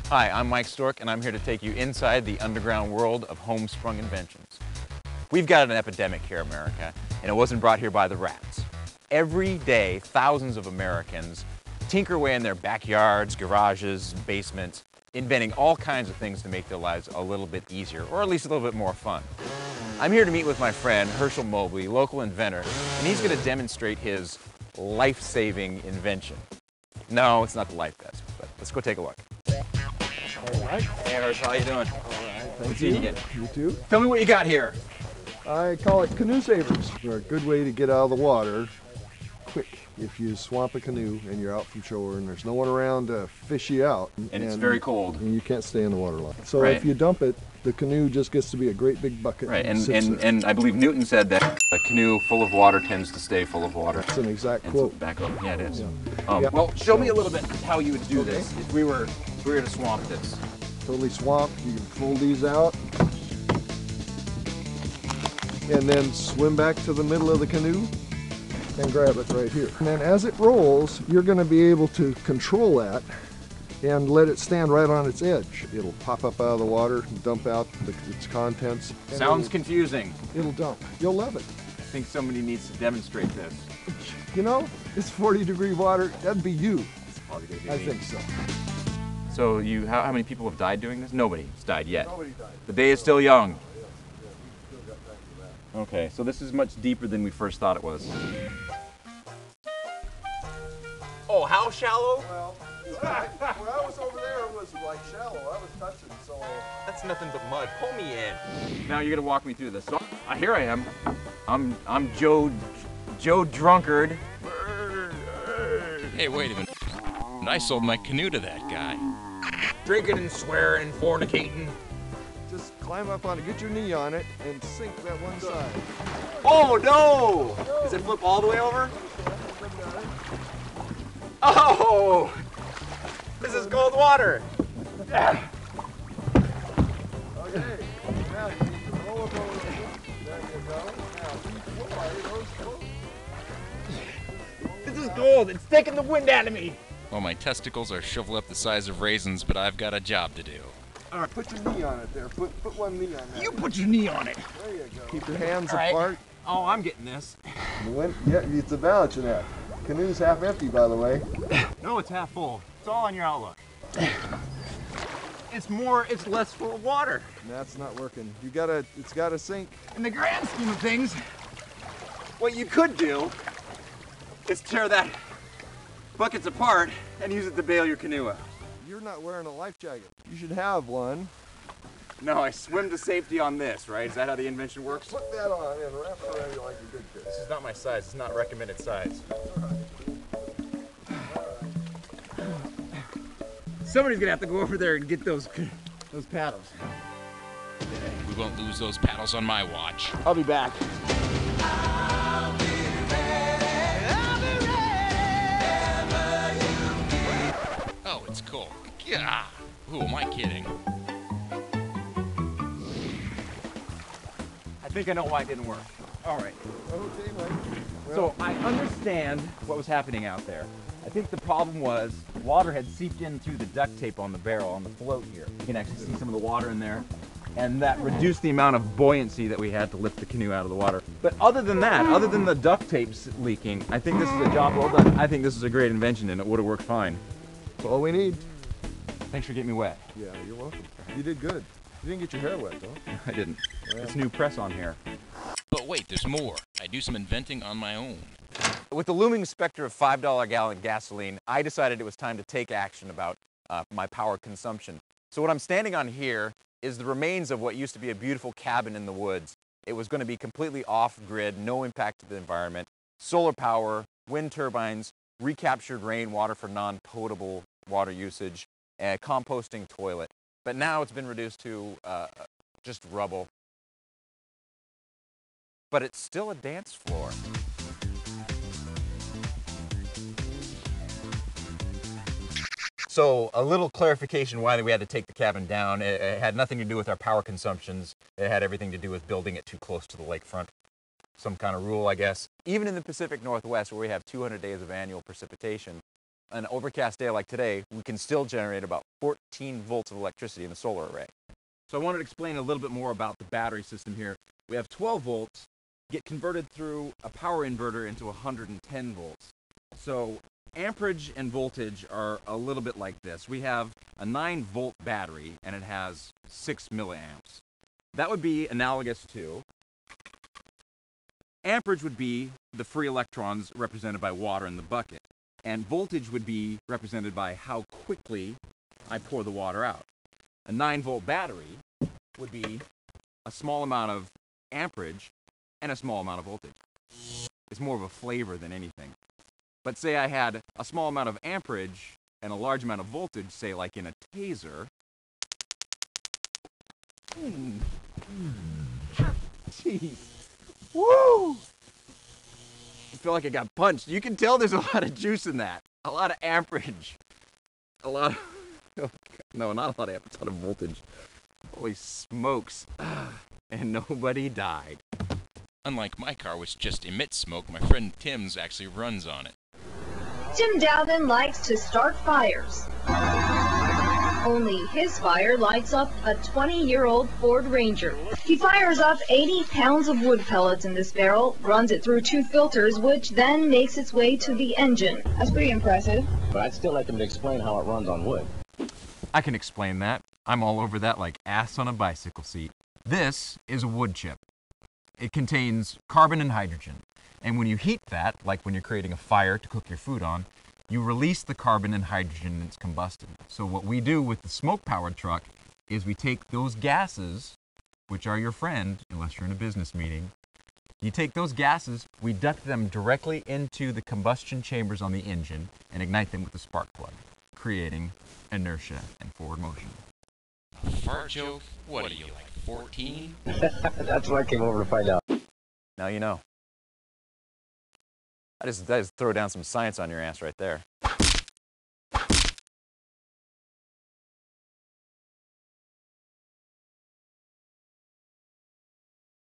Hi, I'm Mike Stork, and I'm here to take you inside the underground world of homesprung inventions. We've got an epidemic here in America, and it wasn't brought here by the rats. Every day, thousands of Americans tinker away in their backyards, garages, basements, inventing all kinds of things to make their lives a little bit easier, or at least a little bit more fun. I'm here to meet with my friend, Herschel Mobley, local inventor, and he's going to demonstrate his life-saving invention. No, it's not the life vest, but let's go take a look. All right. Hey, Herschel, how you doing? All right. Thank you. you. You too. Tell me what you got here. I call it canoe savers. They're a good way to get out of the water quick if you swamp a canoe and you're out from shore and there's no one around to fish you out. And it's very cold. And you can't stay in the water long. So Right. if you dump it, the canoe just gets to be a great big bucket. Right, sits there. and I believe Newton said that a canoe full of water tends to stay full of water. That's an exact And so quote. back up. Yeah, it is. Yeah. Yeah. Well, show me a little bit how you would do Okay. this if we were to swamp this. Totally swamped. You can pull these out and then swim back to the middle of the canoe and grab it right here. And then as it rolls, you're going to be able to control that and let it stand right on its edge. It'll pop up out of the water, dump out its contents. and Sounds confusing. it'll dump. You'll love it. I think somebody needs to demonstrate this. You know, it's 40-degree water. That'd be you. I think so. So how many people have died doing this? Nobody's died yet. Nobody died. The day is still young. Okay, so this is much deeper than we first thought it was. Oh, how shallow? Well, where I was over there was like shallow. I was touching, so. That's nothing but mud. Pull me in. Now you're gonna walk me through this. So here I am. I'm Joe Drunkard. Hey, wait a minute. I sold my canoe to that guy. Drinking and swearing and fornicating. Just climb up on it, get your knee on it, and sink that one side. Oh no! Does it flip all the way over? Oh! This is cold water. Okay, now you need to roll it over. There you go. Now, why those close? This is cold. It's taking the wind out of me. Well, my testicles are shriveled up the size of raisins, but I've got a job to do. All right, put your knee on it there. Put one knee on that. You put your knee on it. There you go. Keep your hands All right. apart. Oh, I'm getting this. Yeah, it's a balance in that. Canoe's half empty, by the way. No, it's half full. It's all on your outlook. It's less full of water. That's not working. It's gotta sink. In the grand scheme of things, what you could do is tear that buckets apart and use it to bail your canoe out. You're not wearing a life jacket. You should have one. No, I swim to safety on this, right? Is that how the invention works? Put that on and wrap it around you like a good kid. This is not my size. It's not recommended size. Somebody's gonna have to go over there and get those paddles. We won't lose those paddles on my watch. I'll be back. Oh, it's cold. Yeah. Who am I kidding? I think I know why it didn't work. All right. Okay, Mike. So I understand what was happening out there. I think the problem was water had seeped in through the duct tape on the barrel on the float here. You can actually see some of the water in there. And that reduced the amount of buoyancy that we had to lift the canoe out of the water. But other than that, other than the duct tapes leaking, I think this is a job well done. I think this is a great invention and it would have worked fine. That's all we need. Thanks for getting me wet. Yeah, you're welcome. You did good. You didn't get your hair wet, though. I didn't. Well. It's new press on here. But wait, there's more. I do some inventing on my own. With the looming specter of $5 a gallon gasoline, I decided it was time to take action about my power consumption. So what I'm standing on here is the remains of what used to be a beautiful cabin in the woods. It was going to be completely off-grid, no impact to the environment, solar power, wind turbines, recaptured rainwater for non-potable water usage, a composting toilet. But now it's been reduced to just rubble. But it's still a dance floor. So a little clarification why we had to take the cabin down. It had nothing to do with our power consumptions. It had everything to do with building it too close to the lakefront. Some kind of rule, I guess. Even in the Pacific Northwest, where we have 200 days of annual precipitation, an overcast day like today, we can still generate about 14 volts of electricity in the solar array. So I wanted to explain a little bit more about the battery system here. We have 12 volts, get converted through a power inverter into 110 volts. So amperage and voltage are a little bit like this. We have a 9-volt battery and it has 6 milliamps. That would be analogous to amperage would be the free electrons represented by water in the bucket, and voltage would be represented by how quickly I pour the water out. A 9-volt battery would be a small amount of amperage and a small amount of voltage. It's more of a flavor than anything. But say I had a small amount of amperage and a large amount of voltage, say like in a taser. Jeez. Woo! I feel like I got punched. You can tell there's a lot of juice in that. A lot of amperage. A lot of... Oh, no, not a lot of amperage. A lot of voltage. Holy smokes. And nobody died. Unlike my car, which just emits smoke, my friend Tim's actually runs on it. Tim Dowden likes to start fires. Only his fire lights up a 20-year-old Ford Ranger. He fires up 80 pounds of wood pellets in this barrel, runs it through 2 filters, which then makes its way to the engine. That's pretty impressive. But I'd still like them to explain how it runs on wood. I can explain that. I'm all over that like ass on a bicycle seat. This is a wood chip. It contains carbon and hydrogen. And when you heat that, like when you're creating a fire to cook your food on, you release the carbon and hydrogen and it's combusted. So what we do with the smoke-powered truck is we take those gases, which are your friend, unless you're in a business meeting, you take those gases, we duct them directly into the combustion chambers on the engine and ignite them with a spark plug, creating inertia and forward motion. Fart joke? What are you, like 14? That's what I came over to find out. Now you know. I just throw down some science on your ass right there.